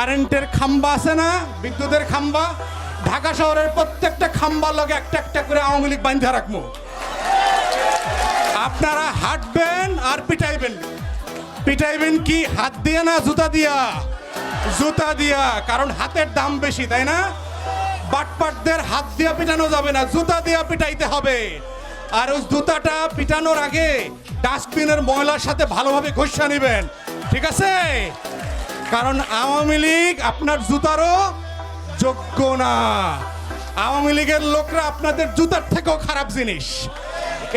কারেন্টের খাম্বা আছে না, বিদ্যুতের খাম্বা, ঢাকা শহরের প্রত্যেকটা খাম্বার লগে একটা একটা করে আওয়ামী লীগ বাঁধা রাখবো। আপনারা হাঁটবেন আর পিটাইবেন। পিটাইবেন কি হাত দিয়ে না জুতা দিয়া? জুতা দিয়া, কারণ হাতের দাম বেশি, তাই না? বাটপাটদের হাত দিয়ে পিটানো যাবে না, জুতা দিয়ে পিটাইতে হবে। আর ওই জুতাটা পিটানোর আগে ডাস্টবিনের ময়লার সাথে ভালোভাবে ঘষা নেবেন, ঠিক আছে? কারণ আওয়ামী লীগ আপনার জুতারও যোগ্য না। আওয়ামী লীগের লোকরা আপনাদের জুতার থেকেও খারাপ জিনিস।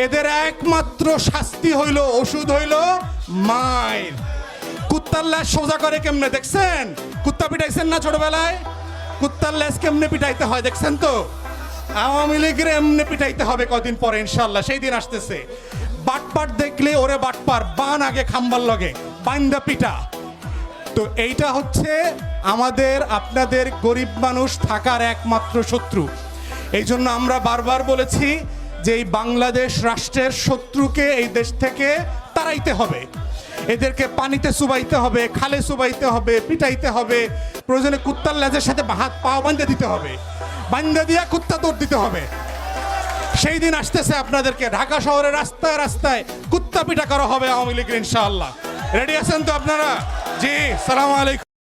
এদের একমাত্র শাস্তি হইল, ওষুধ হইল মাইর। কুত্তার ল্যাস সোজা করে কেমনে দেখছেন? কুত্তা পিটাইছেন না ছোটবেলায়? কুত্তার ল্যাস কেমনে পিটাইতে হয় দেখছেন তো? আওয়ামী লীগের এমনি পিটাইতে হবে কদিন পরে ইনশাল্লাহ, সেই দিন আসতেছে। বাটপাট দেখলে ওরে বাটপার, বান আগে খাম্বার লগে বাইন্দা পিটা। তো এইটা হচ্ছে আমাদের আপনাদের গরিব মানুষ থাকার একমাত্র শত্রু। এই জন্য আমরা বারবার বলেছি যে এই বাংলাদেশ রাষ্ট্রের শত্রুকে এই দেশ থেকে তাড়াইতে হবে। এদেরকে পানিতে চুবাইতে হবে, খালে চুবাইতে হবে, পিটাইতে হবে, প্রয়োজনে কুত্তার লেজের সাথে হাত পাও বান্ধে দিতে হবে, বান্ধে দিয়া কুত্তা দৌড় দিতে হবে। সেই দিন আসতেছে আপনাদেরকে ঢাকা শহরের রাস্তায় রাস্তায় কুত্তা পিটা করা হবে আওয়ামী লীগের ইনশাআল্লাহ। রেডি আছেন তো আপনারা? জি, সালাম আলাইকুম।